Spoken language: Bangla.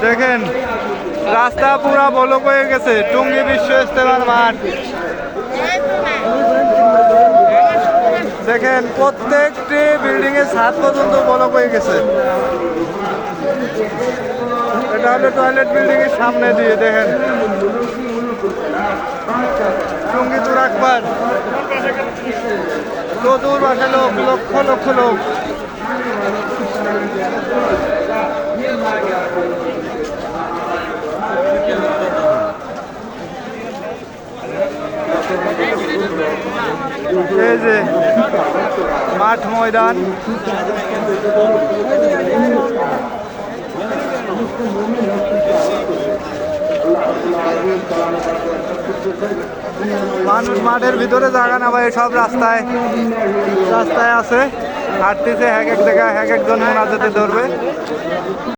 দেখেন রাস্তা পুরা ব্লক হয়ে গেছে। টঙ্গী বিশ্ব ইজতেমার মাঠ দেখেন, প্রত্যেকটি বিল্ডিং এর ছাদ পর্যন্ত ব্লক হয়ে গেছে। এটা হলো টয়লেট বিল্ডিং এর সামনে দিয়ে দেখেন টঙ্গী তুরাকবার চতুর্পাশে লোক, লক্ষ লক্ষ লোক। এই যে মাঠ ময়দান, মানুষ মাঠের ভিতরে জায়গা না ভাই, সব রাস্তায় রাস্তায় আছে, হাঁটতেছে, এক এক জায়গায় এক একজন মোনাজাতে ধরবে।